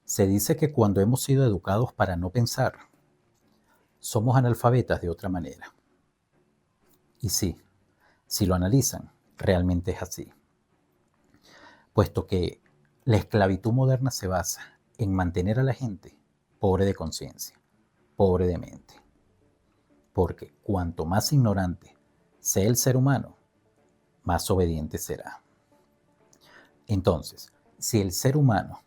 Se dice que cuando hemos sido educados para no pensar, somos analfabetas de otra manera. Y sí, si lo analizan, realmente es así. Puesto que la esclavitud moderna se basa en mantener a la gente pobre de conciencia, pobre de mente. Porque cuanto más ignorante sea el ser humano, más obediente será. Entonces, si el ser humano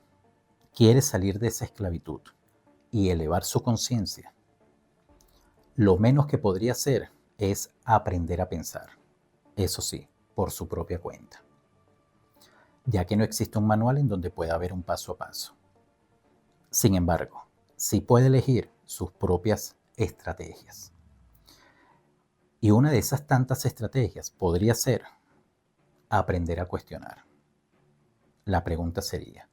quiere salir de esa esclavitud y elevar su conciencia, lo menos que podría hacer es aprender a pensar. Eso sí, por su propia cuenta, ya que no existe un manual en donde pueda haber un paso a paso. Sin embargo, sí puede elegir sus propias estrategias. Y una de esas tantas estrategias podría ser aprender a cuestionar. La pregunta sería,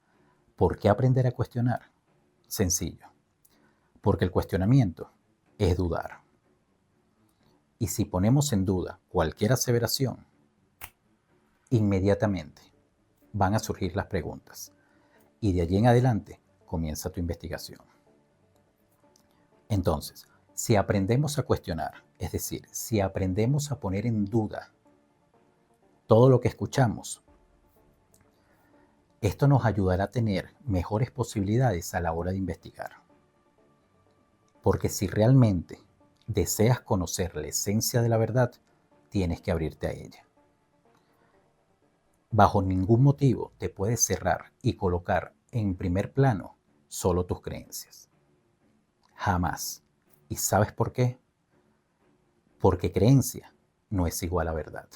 ¿por qué aprender a cuestionar? Sencillo, porque el cuestionamiento es dudar. Y si ponemos en duda cualquier aseveración, inmediatamente van a surgir las preguntas. Y de allí en adelante comienza tu investigación. Entonces, si aprendemos a cuestionar, es decir, si aprendemos a poner en duda todo lo que escuchamos, esto nos ayudará a tener mejores posibilidades a la hora de investigar. Porque si realmente deseas conocer la esencia de la verdad, tienes que abrirte a ella. Bajo ningún motivo te puedes cerrar y colocar en primer plano solo tus creencias. Jamás. ¿Y sabes por qué? Porque creencia no es igual a verdad.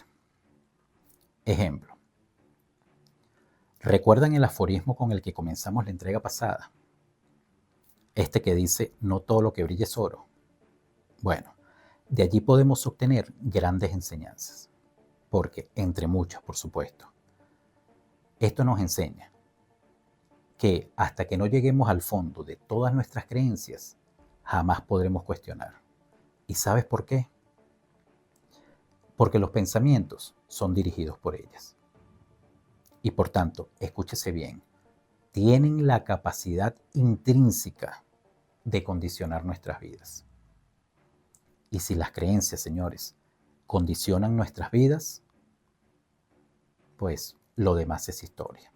Ejemplo. ¿Recuerdan el aforismo con el que comenzamos la entrega pasada? Este que dice, no todo lo que brilla es oro. Bueno, de allí podemos obtener grandes enseñanzas. Porque, entre muchas, por supuesto, esto nos enseña que hasta que no lleguemos al fondo de todas nuestras creencias, jamás podremos cuestionar. ¿Y sabes por qué? Porque los pensamientos son dirigidos por ellas. Y por tanto, escúchese bien, tienen la capacidad intrínseca de condicionar nuestras vidas. Y si las creencias, señores, condicionan nuestras vidas, pues lo demás es historia.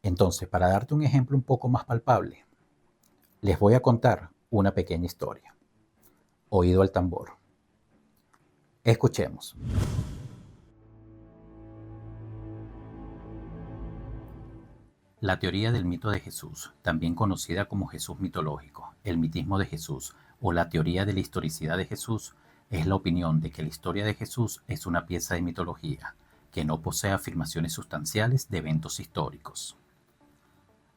Entonces, para darte un ejemplo un poco más palpable, les voy a contar una pequeña historia. Oído al tambor. Escuchemos. La teoría del mito de Jesús, también conocida como Jesús mitológico, el mitismo de Jesús o la teoría de la historicidad de Jesús, es la opinión de que la historia de Jesús es una pieza de mitología, que no posee afirmaciones sustanciales de eventos históricos.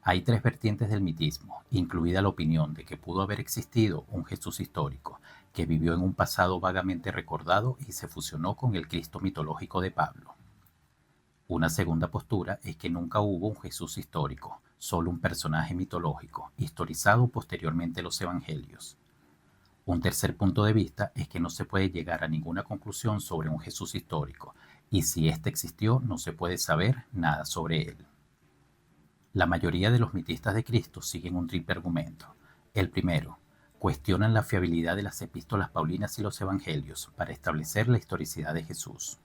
Hay tres vertientes del mitismo, incluida la opinión de que pudo haber existido un Jesús histórico, que vivió en un pasado vagamente recordado y se fusionó con el Cristo mitológico de Pablo. Una segunda postura es que nunca hubo un Jesús histórico, solo un personaje mitológico, historizado posteriormente en los evangelios. Un tercer punto de vista es que no se puede llegar a ninguna conclusión sobre un Jesús histórico, y si éste existió no se puede saber nada sobre él. La mayoría de los mitistas de Cristo siguen un triple argumento. El primero, cuestionan la fiabilidad de las epístolas paulinas y los evangelios para establecer la historicidad de Jesús.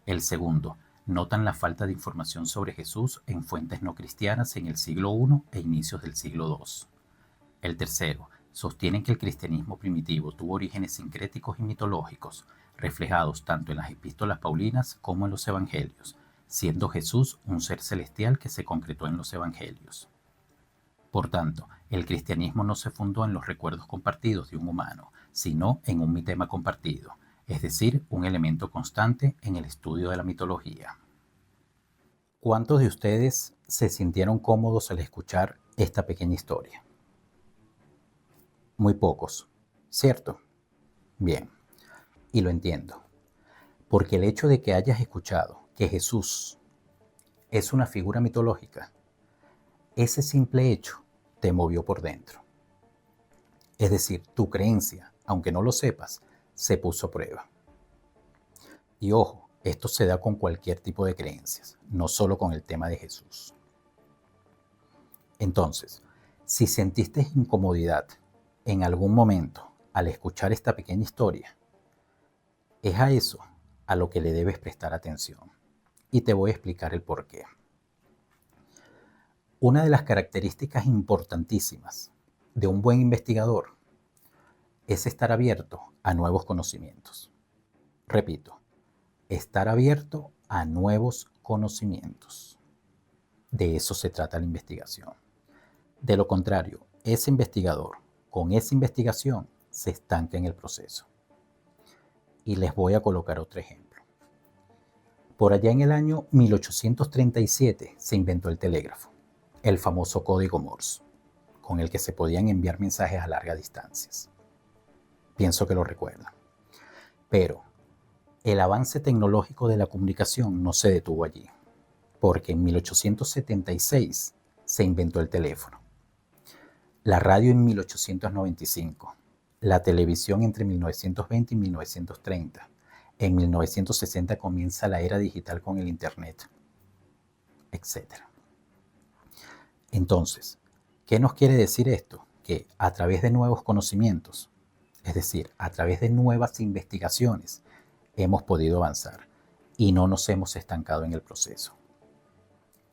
El segundo, notan la falta de información sobre Jesús en fuentes no cristianas en el siglo I e inicios del siglo II. El tercero, sostienen que el cristianismo primitivo tuvo orígenes sincréticos y mitológicos, reflejados tanto en las epístolas paulinas como en los evangelios, siendo Jesús un ser celestial que se concretó en los evangelios. Por tanto, el cristianismo no se fundó en los recuerdos compartidos de un humano, sino en un mitema compartido, es decir, un elemento constante en el estudio de la mitología. ¿Cuántos de ustedes se sintieron cómodos al escuchar esta pequeña historia? Muy pocos, ¿cierto? Bien, y lo entiendo, porque el hecho de que hayas escuchado que Jesús es una figura mitológica, ese simple hecho te movió por dentro. Es decir, tu creencia, aunque no lo sepas, se puso a prueba. Y ojo, Esto se da con cualquier tipo de creencias, no solo con el tema de Jesús. Entonces, si sentiste incomodidad en algún momento al escuchar esta pequeña historia, es a eso a lo que le debes prestar atención. Y te voy a explicar el por qué. Una de las características importantísimas de un buen investigador es estar abierto a nuevos conocimientos. Repito, estar abierto a nuevos conocimientos. De eso se trata la investigación. De lo contrario, ese investigador, con esa investigación, se estanca en el proceso. Y les voy a colocar otro ejemplo. Por allá en el año 1837 se inventó el telégrafo, el famoso código Morse, con el que se podían enviar mensajes a largas distancias. Pienso que lo recuerdan. Pero el avance tecnológico de la comunicación no se detuvo allí, porque en 1876 se inventó el teléfono, la radio en 1895, la televisión entre 1920 y 1930. En 1960 comienza la era digital con el Internet, etc. Entonces, ¿qué nos quiere decir esto? Que a través de nuevos conocimientos, es decir, a través de nuevas investigaciones, hemos podido avanzar y no nos hemos estancado en el proceso.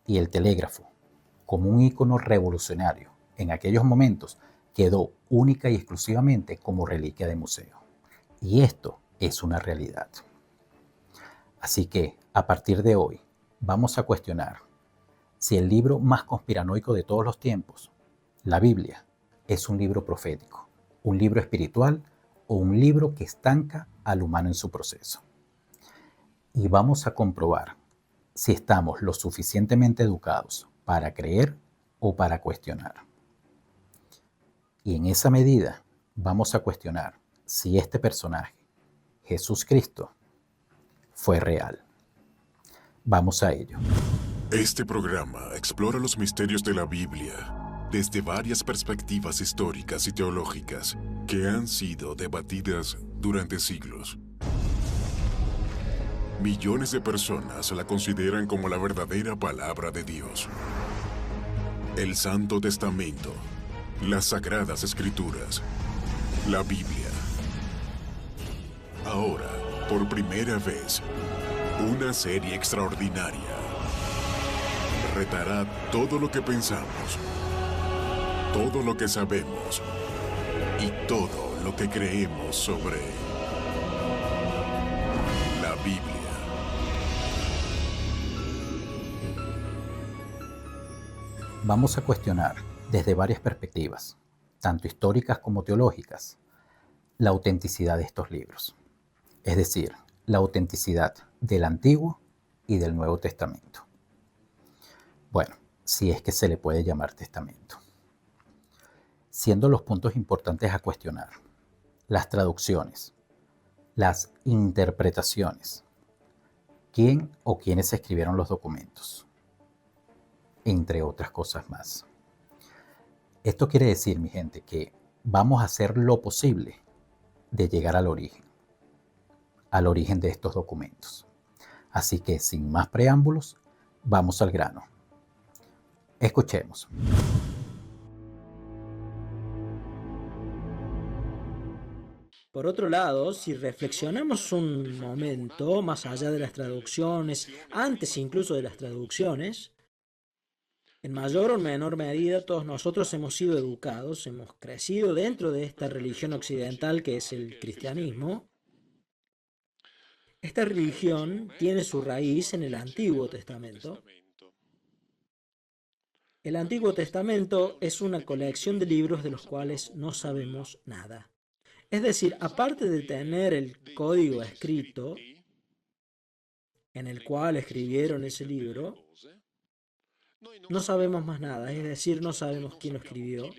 Y el telégrafo, como un ícono revolucionario, en aquellos momentos quedó única y exclusivamente como reliquia de museo. Y esto es una realidad. Así que, a partir de hoy, vamos a cuestionar si el libro más conspiranoico de todos los tiempos, la Biblia, es un libro profético, un libro espiritual o un libro que estanca al humano en su proceso. Y vamos a comprobar si estamos lo suficientemente educados para creer o para cuestionar. Y en esa medida vamos a cuestionar si este personaje, Jesús Cristo, fue real. Vamos a ello. Este programa explora los misterios de la Biblia desde varias perspectivas históricas y teológicas que han sido debatidas durante siglos. Millones de personas la consideran como la verdadera palabra de Dios. El Santo Testamento, las Sagradas Escrituras, la Biblia. Ahora, por primera vez, una serie extraordinaria retará todo lo que pensamos, todo lo que sabemos y todo lo que creemos sobre la Biblia. Vamos a cuestionar desde varias perspectivas, tanto históricas como teológicas, la autenticidad de estos libros, es decir, la autenticidad del Antiguo y del Nuevo Testamento. Bueno, si es que se le puede llamar testamento. Siendo los puntos importantes a cuestionar, las traducciones, las interpretaciones, quién o quiénes escribieron los documentos, entre otras cosas más. Esto quiere decir, mi gente, que vamos a hacer lo posible de llegar al origen de estos documentos. Así que, sin más preámbulos, vamos al grano. Escuchemos. Por otro lado, si reflexionamos un momento más allá de las traducciones, antes incluso de las traducciones, en mayor o menor medida todos nosotros hemos sido educados, hemos crecido dentro de esta religión occidental que es el cristianismo. Esta religión tiene su raíz en el Antiguo Testamento. El Antiguo Testamento es una colección de libros de los cuales no sabemos nada. Es decir, aparte de tener el código escrito en el cual escribieron ese libro, no sabemos más nada. Es decir, no sabemos quién lo escribió,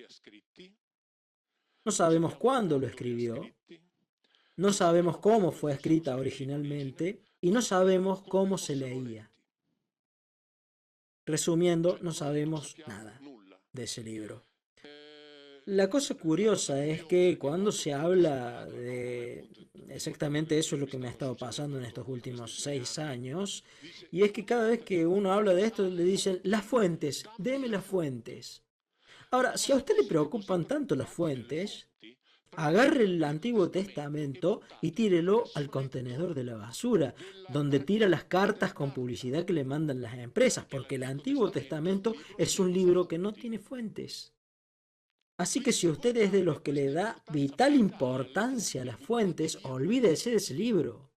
no sabemos cuándo lo escribió, no sabemos cómo fue escrita originalmente y no sabemos cómo se leía. Resumiendo, no sabemos nada de ese libro. La cosa curiosa es que cuando se habla de exactamente eso es lo que me ha estado pasando en estos últimos 6 años, y es que cada vez que uno habla de esto le dicen las fuentes, deme las fuentes. Ahora, si a usted le preocupan tanto las fuentes, agarre el Antiguo Testamento y tírelo al contenedor de la basura, donde tira las cartas con publicidad que le mandan las empresas, porque el Antiguo Testamento es un libro que no tiene fuentes. Así que si usted es de los que le da vital importancia a las fuentes, olvídese de ese libro.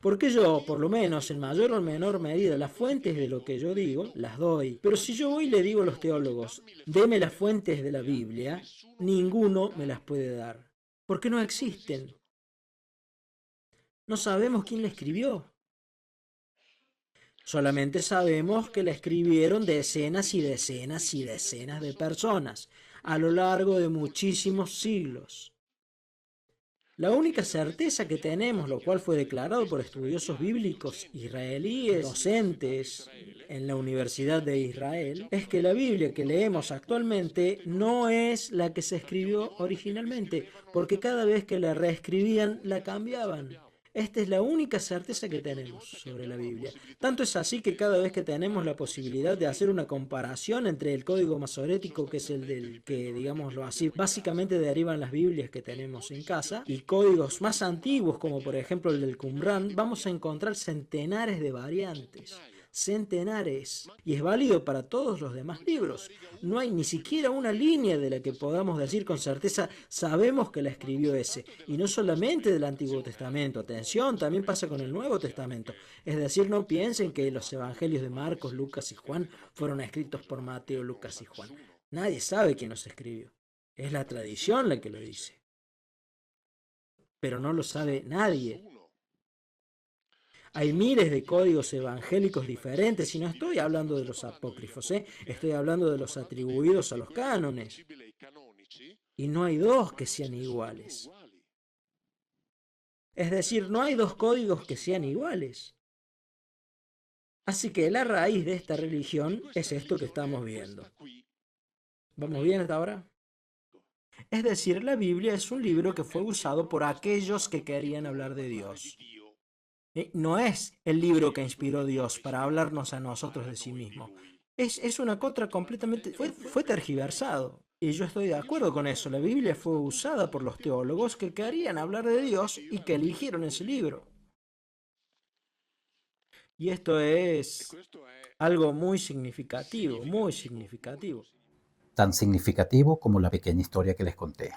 Porque yo, por lo menos, en mayor o menor medida, las fuentes de lo que yo digo, las doy. Pero si yo voy y le digo a los teólogos, deme las fuentes de la Biblia, ninguno me las puede dar. Porque no existen. No sabemos quién la escribió. Solamente sabemos que la escribieron decenas y decenas y decenas de personas a lo largo de muchísimos siglos. La única certeza que tenemos, lo cual fue declarado por estudiosos bíblicos israelíes, docentes en la Universidad de Israel, es que la Biblia que leemos actualmente no es la que se escribió originalmente, porque cada vez que la reescribían, la cambiaban. Esta es la única certeza que tenemos sobre la Biblia. Tanto es así que cada vez que tenemos la posibilidad de hacer una comparación entre el código masorético, que es el del que, digámoslo así, básicamente derivan las Biblias que tenemos en casa, y códigos más antiguos, como por ejemplo el del Qumrán, vamos a encontrar centenares de variantes. Centenares. Y es válido para todos los demás libros. No hay ni siquiera una línea de la que podamos decir con certeza, sabemos que la escribió ese. Y no solamente del Antiguo Testamento. Atención, también pasa con el Nuevo Testamento. Es decir, no piensen que los evangelios de Marcos, Lucas y Juan fueron escritos por Mateo, Lucas y Juan. Nadie sabe quién los escribió. Es la tradición la que lo dice. Pero no lo sabe nadie. Hay miles de códigos evangélicos diferentes, y no estoy hablando de los apócrifos, estoy hablando de los atribuidos a los cánones. Y no hay dos que sean iguales. Es decir, no hay dos códigos que sean iguales. Así que la raíz de esta religión es esto que estamos viendo. ¿Vamos bien hasta ahora? Es decir, la Biblia es un libro que fue usado por aquellos que querían hablar de Dios. No es el libro que inspiró Dios para hablarnos a nosotros de sí mismo. Es una contra completamente... Fue tergiversado. Y yo estoy de acuerdo con eso. La Biblia fue usada por los teólogos que querían hablar de Dios y que eligieron ese libro. Y esto es algo muy significativo, muy significativo. Tan significativo como la pequeña historia que les conté,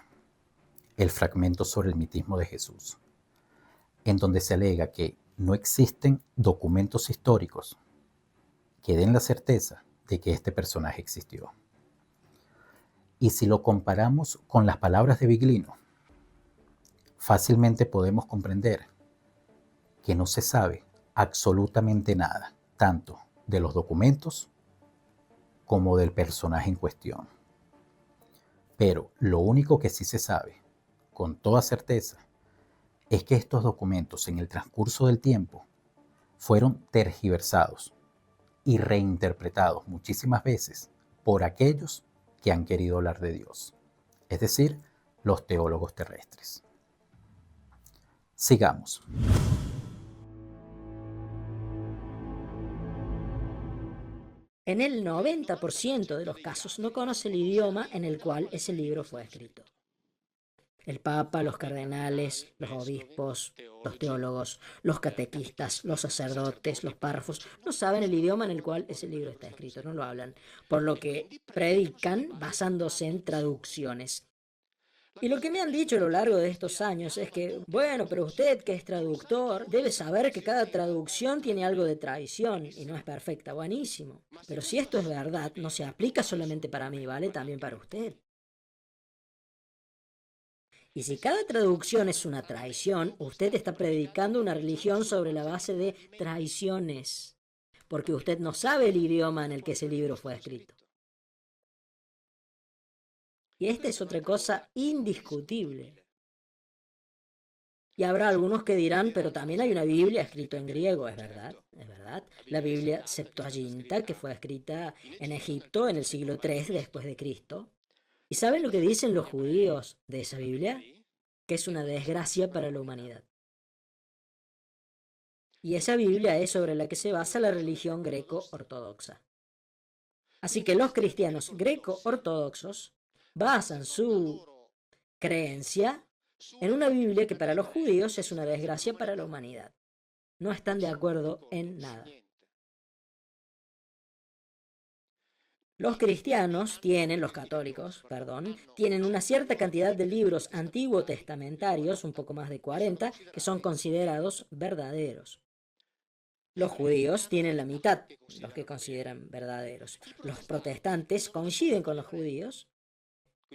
el fragmento sobre el mitismo de Jesús, en donde se alega que no existen documentos históricos que den la certeza de que este personaje existió. Y si lo comparamos con las palabras de Viglino, fácilmente podemos comprender que no se sabe absolutamente nada, tanto de los documentos como del personaje en cuestión. Pero lo único que sí se sabe, con toda certeza, es que estos documentos en el transcurso del tiempo fueron tergiversados y reinterpretados muchísimas veces por aquellos que han querido hablar de Dios, es decir, los teólogos terrestres. Sigamos. En el 90% de los casos no conoce el idioma en el cual ese libro fue escrito. El Papa, los cardenales, los obispos, los teólogos, los catequistas, los sacerdotes, los párrafos, no saben el idioma en el cual ese libro está escrito, no lo hablan, por lo que predican basándose en traducciones. Y lo que me han dicho a lo largo de estos años es que, bueno, pero usted que es traductor debe saber que cada traducción tiene algo de tradición y no es perfecta, buenísimo. Pero si esto es verdad, no se aplica solamente para mí, ¿vale? También para usted. Y si cada traducción es una traición, usted está predicando una religión sobre la base de traiciones, porque usted no sabe el idioma en el que ese libro fue escrito. Y esta es otra cosa indiscutible. Y habrá algunos que dirán, pero también hay una Biblia escrita en griego, ¿es verdad? ¿Es verdad? La Biblia Septuaginta, que fue escrita en Egipto en el siglo III después de Cristo. ¿Y saben lo que dicen los judíos de esa Biblia? Que es una desgracia para la humanidad. Y esa Biblia es sobre la que se basa la religión greco-ortodoxa. Así que los cristianos greco-ortodoxos basan su creencia en una Biblia que para los judíos es una desgracia para la humanidad. No están de acuerdo en nada. Los cristianos los católicos, tienen una cierta cantidad de libros antiguo testamentarios, un poco más de 40, que son considerados verdaderos. Los judíos tienen la mitad, los que consideran verdaderos. Los protestantes coinciden con los judíos,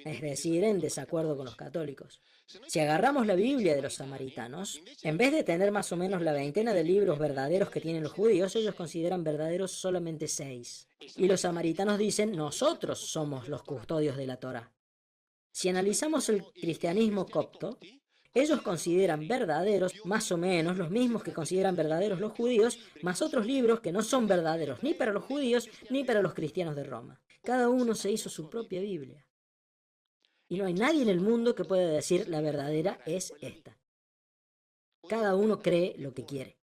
es decir, en desacuerdo con los católicos. Si agarramos la Biblia de los samaritanos, en vez de tener más o menos la veintena de libros verdaderos que tienen los judíos, ellos consideran verdaderos solamente 6. Y los samaritanos dicen, nosotros somos los custodios de la Torá. Si analizamos el cristianismo copto, ellos consideran verdaderos más o menos los mismos que consideran verdaderos los judíos, más otros libros que no son verdaderos ni para los judíos ni para los cristianos de Roma. Cada uno se hizo su propia Biblia. Y no hay nadie en el mundo que pueda decir la verdadera es esta. Cada uno cree lo que quiere.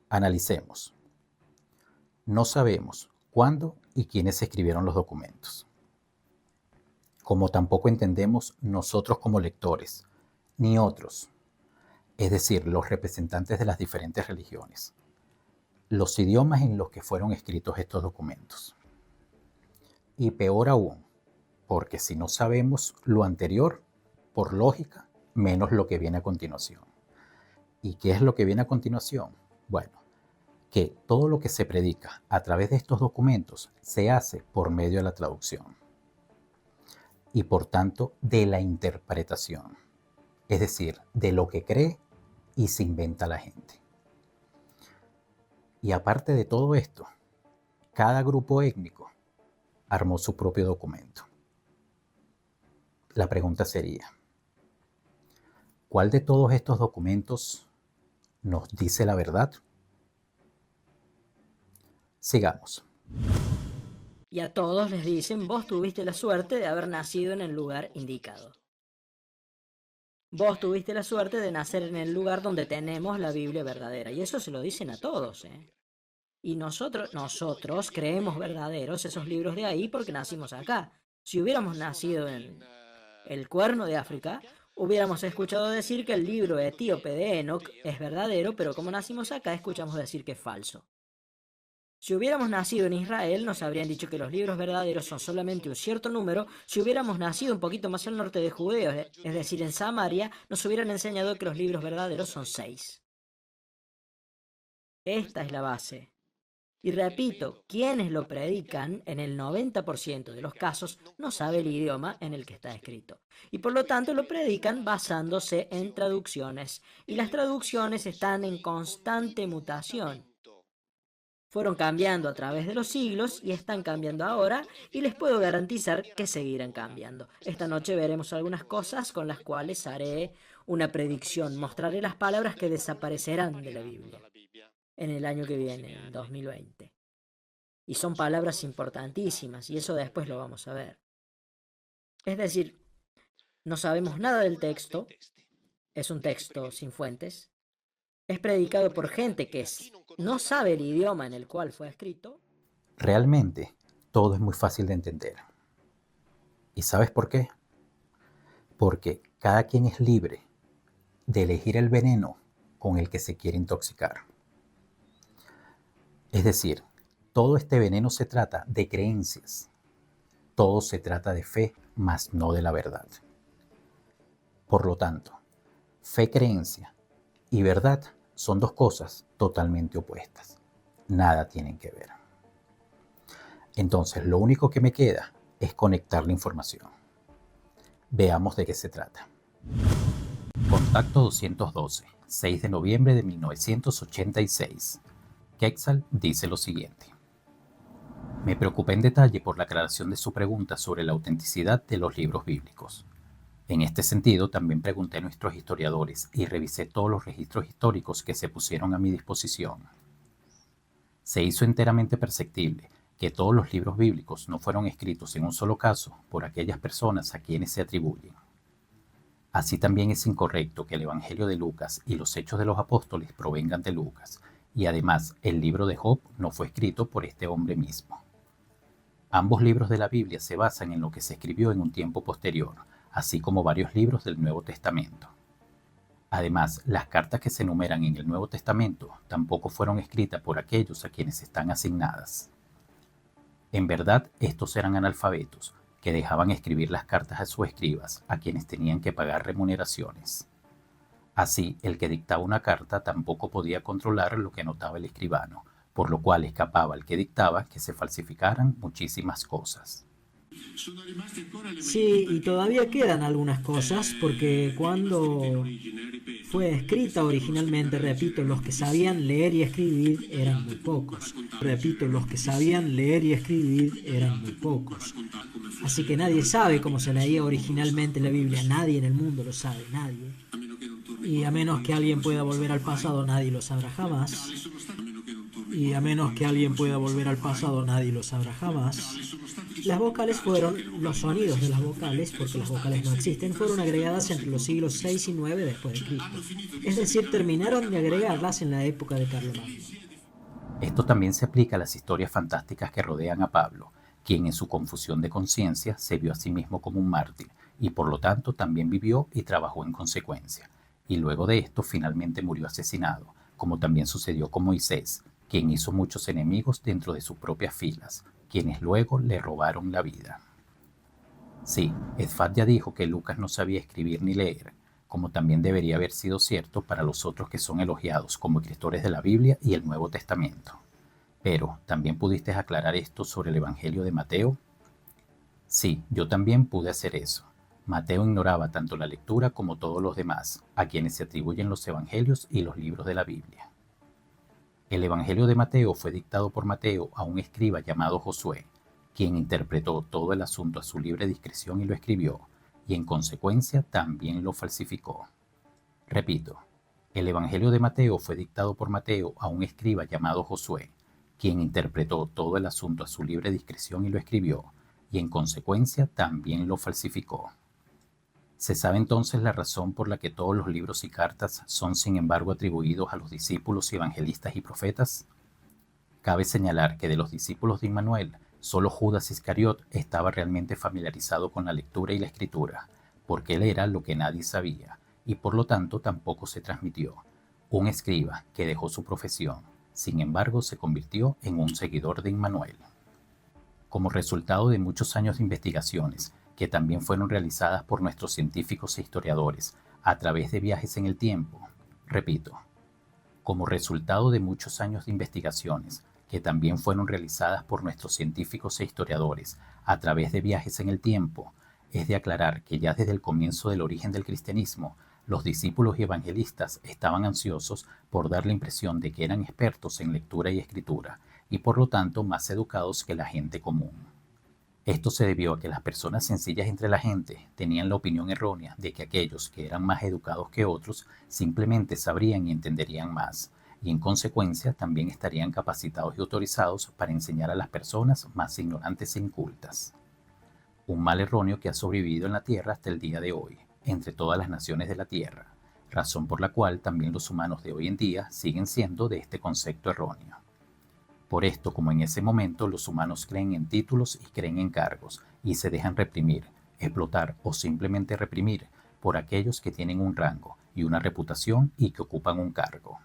Analicemos. No sabemos cuándo y quiénes escribieron los documentos. Como tampoco entendemos nosotros como lectores, ni otros, es decir, los representantes de las diferentes religiones, los idiomas en los que fueron escritos estos documentos. Y peor aún, porque si no sabemos lo anterior, por lógica, menos lo que viene a continuación. ¿Y qué es lo que viene a continuación? Bueno, que todo lo que se predica a través de estos documentos se hace por medio de la traducción y por tanto de la interpretación, es decir, de lo que cree y se inventa la gente. Y aparte de todo esto, cada grupo étnico armó su propio documento. La pregunta sería, ¿cuál de todos estos documentos nos dice la verdad? Sigamos. Y a todos les dicen, vos tuviste la suerte de haber nacido en el lugar indicado. Vos tuviste la suerte de nacer en el lugar donde tenemos la Biblia verdadera. Y eso se lo dicen a todos, ¿eh? Y nosotros creemos verdaderos esos libros de ahí porque nacimos acá. Si hubiéramos nacido en el Cuerno de África, hubiéramos escuchado decir que el libro etíope de Enoch es verdadero, pero como nacimos acá, escuchamos decir que es falso. Si hubiéramos nacido en Israel, nos habrían dicho que los libros verdaderos son solamente un cierto número. Si hubiéramos nacido un poquito más al norte de Judea, es decir, en Samaria, nos hubieran enseñado que los libros verdaderos son 6. Esta es la base. Y repito, quienes lo predican, en el 90% de los casos, no sabe el idioma en el que está escrito. Y por lo tanto lo predican basándose en traducciones. Y las traducciones están en constante mutación. Fueron cambiando a través de los siglos y están cambiando ahora, y les puedo garantizar que seguirán cambiando. Esta noche veremos algunas cosas con las cuales haré una predicción. Mostraré las palabras que desaparecerán de la Biblia en el año que viene, en 2020. Y son palabras importantísimas, y eso después lo vamos a ver. Es decir, no sabemos nada del texto, es un texto sin fuentes, es predicado por gente que no sabe el idioma en el cual fue escrito. Realmente, todo es muy fácil de entender. ¿Y sabes por qué? Porque cada quien es libre de elegir el veneno con el que se quiere intoxicar. Es decir, todo este veneno se trata de creencias. Todo se trata de fe, mas no de la verdad. Por lo tanto, fe, creencia y verdad son dos cosas totalmente opuestas. Nada tienen que ver. Entonces, lo único que me queda es conectar la información. Veamos de qué se trata. Contacto 212, 6 de noviembre de 1986. Quetzal dice lo siguiente. Me preocupé en detalle por la aclaración de su pregunta sobre la autenticidad de los libros bíblicos. En este sentido, también pregunté a nuestros historiadores y revisé todos los registros históricos que se pusieron a mi disposición. Se hizo enteramente perceptible que todos los libros bíblicos no fueron escritos en un solo caso por aquellas personas a quienes se atribuyen. Así también es incorrecto que el Evangelio de Lucas y los Hechos de los Apóstoles provengan de Lucas, y además el libro de Job no fue escrito por este hombre mismo. Ambos libros de la Biblia se basan en lo que se escribió en un tiempo posterior, así como varios libros del Nuevo Testamento. Además, las cartas que se enumeran en el Nuevo Testamento tampoco fueron escritas por aquellos a quienes están asignadas. En verdad, estos eran analfabetos, que dejaban escribir las cartas a sus escribas, a quienes tenían que pagar remuneraciones. Así, el que dictaba una carta tampoco podía controlar lo que anotaba el escribano, por lo cual escapaba al que dictaba que se falsificaran muchísimas cosas. Sí, y todavía quedan algunas cosas, porque cuando fue escrita originalmente, repito, los que sabían leer y escribir eran muy pocos. Repito, los que sabían leer y escribir eran muy pocos. Así que nadie sabe cómo se leía originalmente la Biblia, nadie en el mundo lo sabe, nadie. Y a menos que alguien pueda volver al pasado, nadie lo sabrá jamás. Y a menos que alguien pueda volver al pasado, nadie lo sabrá jamás. Las vocales fueron, los sonidos de las vocales, porque las vocales no existen, fueron agregadas entre los siglos 6 y 9 después de Cristo. Es decir, terminaron de agregarlas en la época de Carlomagno. Esto también se aplica a las historias fantásticas que rodean a Pablo, quien en su confusión de conciencia se vio a sí mismo como un mártir, y por lo tanto también vivió y trabajó en consecuencia. Y luego de esto finalmente murió asesinado, como también sucedió con Moisés, quien hizo muchos enemigos dentro de sus propias filas, quienes luego le robaron la vida. Sí, Edfat ya dijo que Lucas no sabía escribir ni leer, como también debería haber sido cierto para los otros que son elogiados como escritores de la Biblia y el Nuevo Testamento. Pero, ¿también pudiste aclarar esto sobre el Evangelio de Mateo? Sí, yo también pude hacer eso. Mateo ignoraba tanto la lectura como todos los demás, a quienes se atribuyen los Evangelios y los libros de la Biblia. El Evangelio de Mateo fue dictado por Mateo a un escriba llamado Josué, quien interpretó todo el asunto a su libre discreción y lo escribió, y en consecuencia también lo falsificó. Repito, el Evangelio de Mateo fue dictado por Mateo a un escriba llamado Josué, quien interpretó todo el asunto a su libre discreción y lo escribió, y en consecuencia también lo falsificó. ¿Se sabe entonces la razón por la que todos los libros y cartas son sin embargo atribuidos a los discípulos y evangelistas y profetas? Cabe señalar que de los discípulos de Immanuel, solo Judas Iscariot estaba realmente familiarizado con la lectura y la escritura, porque él era lo que nadie sabía, y por lo tanto tampoco se transmitió. Un escriba que dejó su profesión, sin embargo se convirtió en un seguidor de Immanuel. Como resultado de muchos años de investigaciones, que también fueron realizadas por nuestros científicos e historiadores a través de viajes en el tiempo. Repito, como resultado de muchos años de investigaciones, que también fueron realizadas por nuestros científicos e historiadores a través de viajes en el tiempo, es de aclarar que ya desde el comienzo del origen del cristianismo, los discípulos y evangelistas estaban ansiosos por dar la impresión de que eran expertos en lectura y escritura, y por lo tanto más educados que la gente común. Esto se debió a que las personas sencillas entre la gente tenían la opinión errónea de que aquellos que eran más educados que otros simplemente sabrían y entenderían más, y en consecuencia también estarían capacitados y autorizados para enseñar a las personas más ignorantes e incultas. Un mal erróneo que ha sobrevivido en la Tierra hasta el día de hoy, entre todas las naciones de la Tierra, razón por la cual también los humanos de hoy en día siguen siendo de este concepto erróneo. Por esto, como en ese momento, los humanos creen en títulos y creen en cargos, y se dejan reprimir, explotar o simplemente reprimir por aquellos que tienen un rango y una reputación y que ocupan un cargo.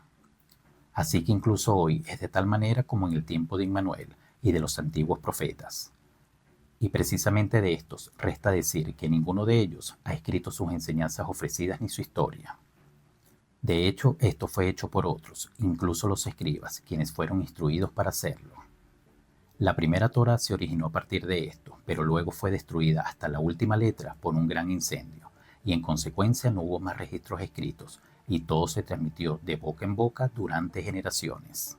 Así que incluso hoy es de tal manera como en el tiempo de Immanuel y de los antiguos profetas. Y precisamente de estos resta decir que ninguno de ellos ha escrito sus enseñanzas ofrecidas ni su historia. De hecho, esto fue hecho por otros, incluso los escribas, quienes fueron instruidos para hacerlo. La primera Torá se originó a partir de esto, pero luego fue destruida hasta la última letra por un gran incendio, y en consecuencia no hubo más registros escritos, y todo se transmitió de boca en boca durante generaciones.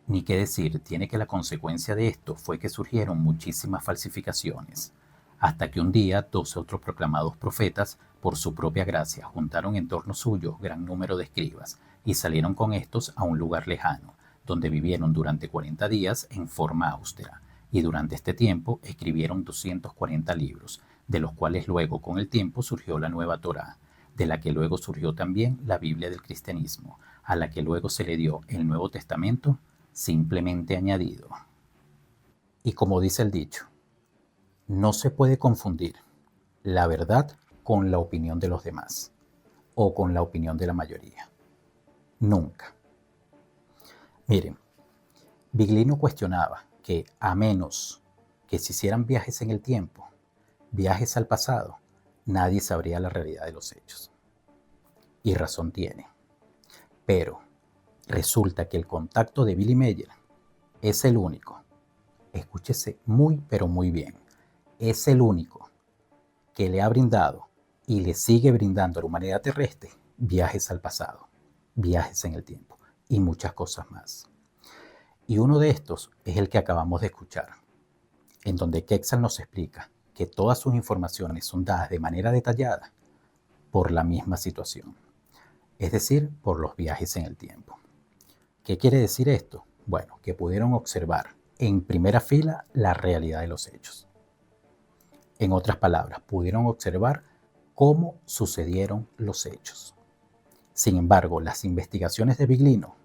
Ni qué decir tiene que la consecuencia de esto fue que surgieron muchísimas falsificaciones, hasta que un día 12 otros proclamados profetas, por su propia gracia, juntaron en torno suyo gran número de escribas, y salieron con estos a un lugar lejano, donde vivieron durante 40 días en forma austera, y durante este tiempo escribieron 240 libros, de los cuales luego con el tiempo surgió la Nueva Torá, de la que luego surgió también la Biblia del cristianismo, a la que luego se le dio el Nuevo Testamento simplemente añadido. Y como dice el dicho, no se puede confundir la verdad con la opinión de los demás o con la opinión de la mayoría. Nunca. Miren, Biglino cuestionaba que a menos que se hicieran viajes en el tiempo, viajes al pasado, nadie sabría la realidad de los hechos. Y razón tiene. Pero resulta que el contacto de Billy Meyer es el único, escúchese muy pero muy bien, es el único que le ha brindado y le sigue brindando a la humanidad terrestre viajes al pasado, viajes en el tiempo y muchas cosas más. Y uno de estos es el que acabamos de escuchar, en donde Quetzal nos explica que todas sus informaciones son dadas de manera detallada por la misma situación, es decir, por los viajes en el tiempo. ¿Qué quiere decir esto? Bueno, que pudieron observar en primera fila la realidad de los hechos. En otras palabras, pudieron observar cómo sucedieron los hechos. Sin embargo, las investigaciones de Biglino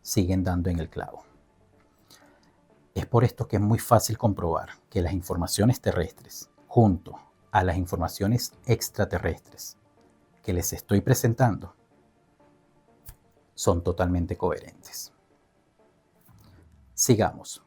siguen dando en el clavo. Es por esto que es muy fácil comprobar que las informaciones terrestres, junto a las informaciones extraterrestres que les estoy presentando, son totalmente coherentes. Sigamos.